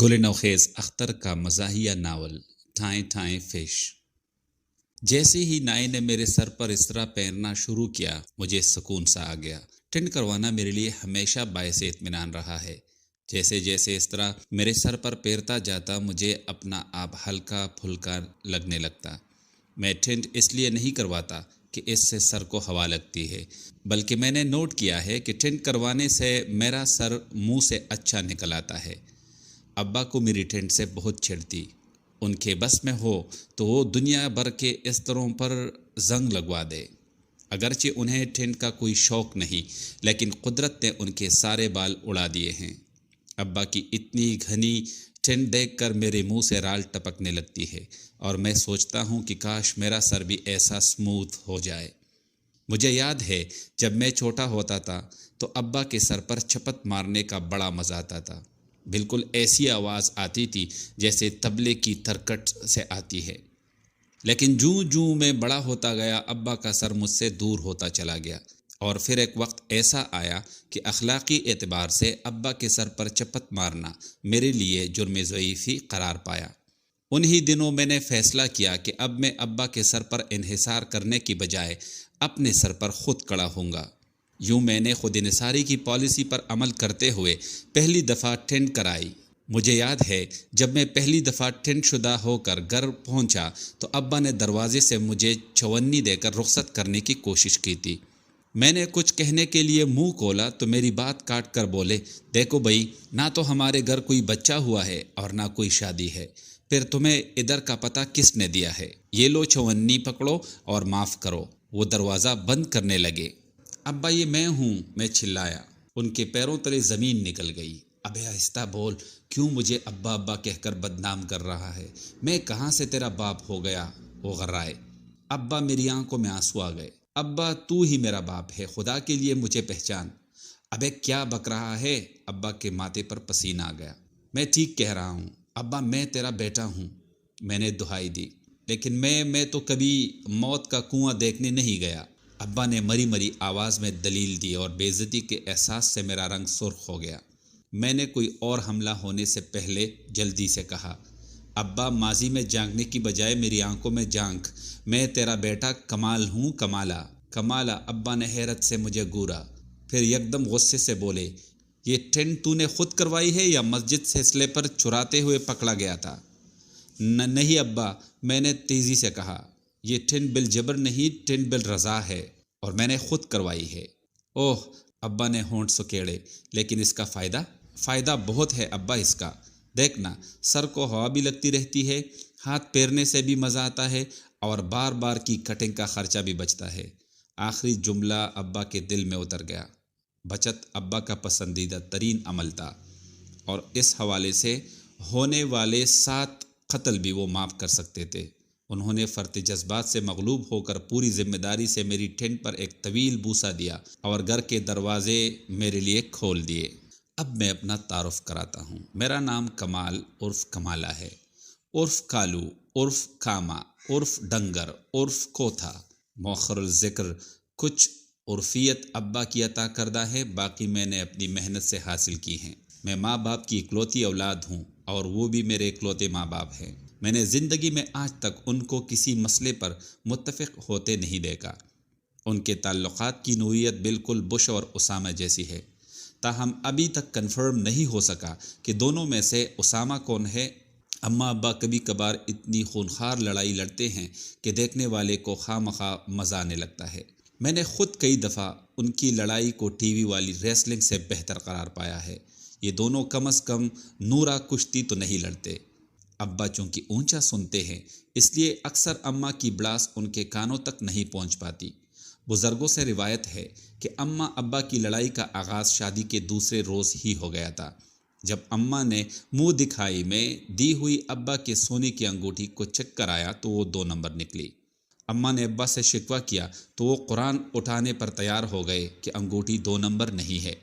گل نوخیز اختر کا مزاحیہ novel ٹھائیں ٹھائیں fish. جیسے ہی نائی نے میرے سر پر اس طرح پہننا شروع کیا مجھے سکون سا آ گیا۔ ٹنڈ کروانا میرے لیے ہمیشہ باعث اطمینان رہا ہے۔ جیسے جیسے اس طرح میرے سر پر پھیرتا جاتا مجھے اپنا آپ ہلکا پھلکا لگنے لگتا۔ میں ٹنڈ اس لیے نہیں کرواتا کہ اس سے سر کو ہوا لگتی ہے، بلکہ میں نے نوٹ کیا ہے کہ ٹنڈ کروانے سے میرا سر منہ سے اچھا نکل آتا ہے۔ ابا کو میری ٹھنڈ سے بہت چھڑتی۔ ان کے بس میں ہو تو وہ دنیا بھر کے استروں پر زنگ لگوا دے۔ اگرچہ انہیں ٹھنڈ کا کوئی شوق نہیں، لیکن قدرت نے ان کے سارے بال اڑا دیے ہیں۔ ابا کی اتنی گھنی ٹھنڈ دیکھ کر میرے منہ سے رال ٹپکنے لگتی ہے، اور میں سوچتا ہوں کہ کاش میرا سر بھی ایسا سموتھ ہو جائے۔ مجھے یاد ہے جب میں چھوٹا ہوتا تھا تو ابا کے سر پر چھپت مارنے کا بڑا مزہ آتا تھا۔ بالکل ایسی آواز آتی تھی جیسے طبلے کی ترکٹ سے آتی ہے۔ لیکن جوں جوں میں بڑا ہوتا گیا ابا کا سر مجھ سے دور ہوتا چلا گیا، اور پھر ایک وقت ایسا آیا کہ اخلاقی اعتبار سے ابا کے سر پر چپت مارنا میرے لیے جرم ضعیفی قرار پایا۔ انہی دنوں میں نے فیصلہ کیا کہ اب میں ابا کے سر پر انحصار کرنے کی بجائے اپنے سر پر خود کھڑا ہوں گا۔ یوں میں نے خود انحصاری کی پالیسی پر عمل کرتے ہوئے پہلی دفعہ ٹھنڈ کرائی۔ مجھے یاد ہے جب میں پہلی دفعہ ٹھنڈ شدہ ہو کر گھر پہنچا تو ابا نے دروازے سے مجھے چونی دے کر رخصت کرنے کی کوشش کی تھی۔ میں نے کچھ کہنے کے لیے منہ کھولا تو میری بات کاٹ کر بولے، دیکھو بھائی، نہ تو ہمارے گھر کوئی بچہ ہوا ہے اور نہ کوئی شادی ہے، پھر تمہیں ادھر کا پتہ کس نے دیا ہے؟ یہ لو چونی پکڑو اور معاف کرو۔ وہ دروازہ بند کرنے لگے۔ ابا یہ میں ہوں، میں چلایا۔ ان کے پیروں تلے زمین نکل گئی۔ ابے آہستہ بول، کیوں مجھے ابا ابا کہہ کر بدنام کر رہا ہے؟ میں کہاں سے تیرا باپ ہو گیا؟ وہ غرائے۔ ابا میری آنکھوں میں آنسو آ گئے۔ ابا تو ہی میرا باپ ہے، خدا کے لیے مجھے پہچان۔ ابے کیا بک رہا ہے؟ ابا کے ماتھے پر پسینہ آ گیا۔ میں ٹھیک کہہ رہا ہوں ابا، میں تیرا بیٹا ہوں۔ میں نے دہائی دی، لیکن میں تو کبھی موت کا کنواں دیکھنے نہیں گیا۔ ابا نے مری مری آواز میں دلیل دی، اور بے عزتی کے احساس سے میرا رنگ سرخ ہو گیا۔ میں نے کوئی اور حملہ ہونے سے پہلے جلدی سے کہا، ابا ماضی میں جانگنے کی بجائے میری آنکھوں میں جانک، میں تیرا بیٹا کمال ہوں۔ کمالا کمالا۔ ابا نے حیرت سے مجھے گورا، پھر یکدم غصے سے بولے، یہ ٹھنڈ تو نے خود کروائی ہے یا مسجد سے سلیپر چراتے ہوئے پکڑا گیا تھا؟ نہیں ابا، میں نے تیزی سے کہا، یہ ٹھنڈ بالجبر نہیں، ٹھنڈ بالرضا ہے، اور میں نے خود کروائی ہے۔ اوہ! ابا نے ہونٹ سکیڑے، لیکن اس کا فائدہ بہت ہے ابا اس کا۔ دیکھنا، سر کو ہوا بھی لگتی رہتی ہے، ہاتھ پھیرنے سے بھی مزہ آتا ہے، اور بار بار کی کٹنگ کا خرچہ بھی بچتا ہے۔ آخری جملہ ابا کے دل میں اتر گیا۔ بچت ابا کا پسندیدہ ترین عمل تھا، اور اس حوالے سے ہونے والے 7 قتل بھی وہ معاف کر سکتے تھے۔ انہوں نے فرط جذبات سے مغلوب ہو کر پوری ذمہ داری سے میری ٹھنڈ پر ایک طویل بوسہ دیا، اور گھر کے دروازے میرے لیے کھول دیے۔ اب میں اپنا تعارف کراتا ہوں۔ میرا نام کمال عرف کمالا ہے، عرف کالو، عرف کاما، عرف ڈنگر، عرف کوتھا۔ مؤخر الذکر کچھ عرفیت ابا کی عطا کردہ ہے، باقی میں نے اپنی محنت سے حاصل کی ہیں۔ میں ماں باپ کی اکلوتی اولاد ہوں، اور وہ بھی میرے اکلوتے ماں باپ ہیں۔ میں نے زندگی میں آج تک ان کو کسی مسئلے پر متفق ہوتے نہیں دیکھا۔ ان کے تعلقات کی نوعیت بالکل بش اور اسامہ جیسی ہے، تاہم ابھی تک کنفرم نہیں ہو سکا کہ دونوں میں سے اسامہ کون ہے۔ اماں ابا کبھی کبھار اتنی خونخوار لڑائی لڑتے ہیں کہ دیکھنے والے کو خواہ مخواہ مزہ آنے لگتا ہے۔ میں نے خود کئی دفعہ ان کی لڑائی کو ٹی وی والی ریسلنگ سے بہتر قرار پایا ہے۔ یہ دونوں کم از کم نورا کشتی تو نہیں لڑتے۔ ابا چونکہ اونچا سنتے ہیں، اس لیے اکثر اماں کی بڑاس ان کے کانوں تک نہیں پہنچ پاتی۔ بزرگوں سے روایت ہے کہ اماں ابا کی لڑائی کا آغاز شادی کے دوسرے روز ہی ہو گیا تھا۔ جب اماں نے منہ دکھائی میں دی ہوئی ابا کے سونے کی انگوٹھی کو چیک کرایا تو وہ 2 نمبر نکلی۔ اماں نے ابا سے شکوہ کیا تو وہ قرآن اٹھانے پر تیار ہو گئے کہ انگوٹھی 2 نمبر نہیں ہے۔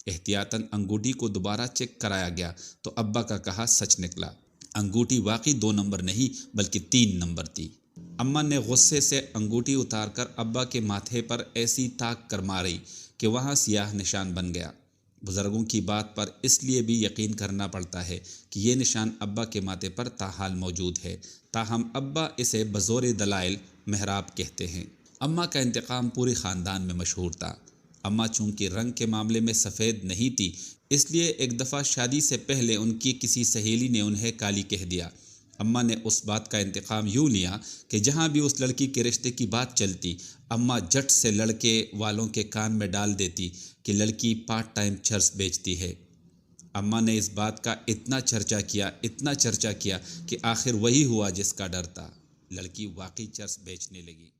احتیاطاً انگوٹھی کو دوبارہ چیک کرایا گیا تو ابا کا کہا سچ نکلا، انگوٹھی واقعی 2 نمبر نہیں بلکہ 3 نمبر تھی۔ اماں نے غصے سے انگوٹھی اتار کر ابا کے ماتھے پر ایسی تاک کر ماری کہ وہاں سیاہ نشان بن گیا۔ بزرگوں کی بات پر اس لیے بھی یقین کرنا پڑتا ہے کہ یہ نشان ابا کے ماتھے پر تاحال موجود ہے، تاہم ابا اسے بزور دلائل محراب کہتے ہیں۔ اماں کا انتقام پورے خاندان میں مشہور تھا۔ اماں چونکہ رنگ کے معاملے میں سفید نہیں تھی، اس لیے ایک دفعہ شادی سے پہلے ان کی کسی سہیلی نے انہیں کالی کہہ دیا۔ اماں نے اس بات کا انتقام یوں لیا کہ جہاں بھی اس لڑکی کے رشتے کی بات چلتی، اماں جٹ سے لڑکے والوں کے کان میں ڈال دیتی کہ لڑکی پارٹ ٹائم چرس بیچتی ہے۔ اماں نے اس بات کا اتنا چرچا کیا کہ آخر وہی ہوا جس کا ڈر تھا، لڑکی واقعی چرس بیچنے لگی۔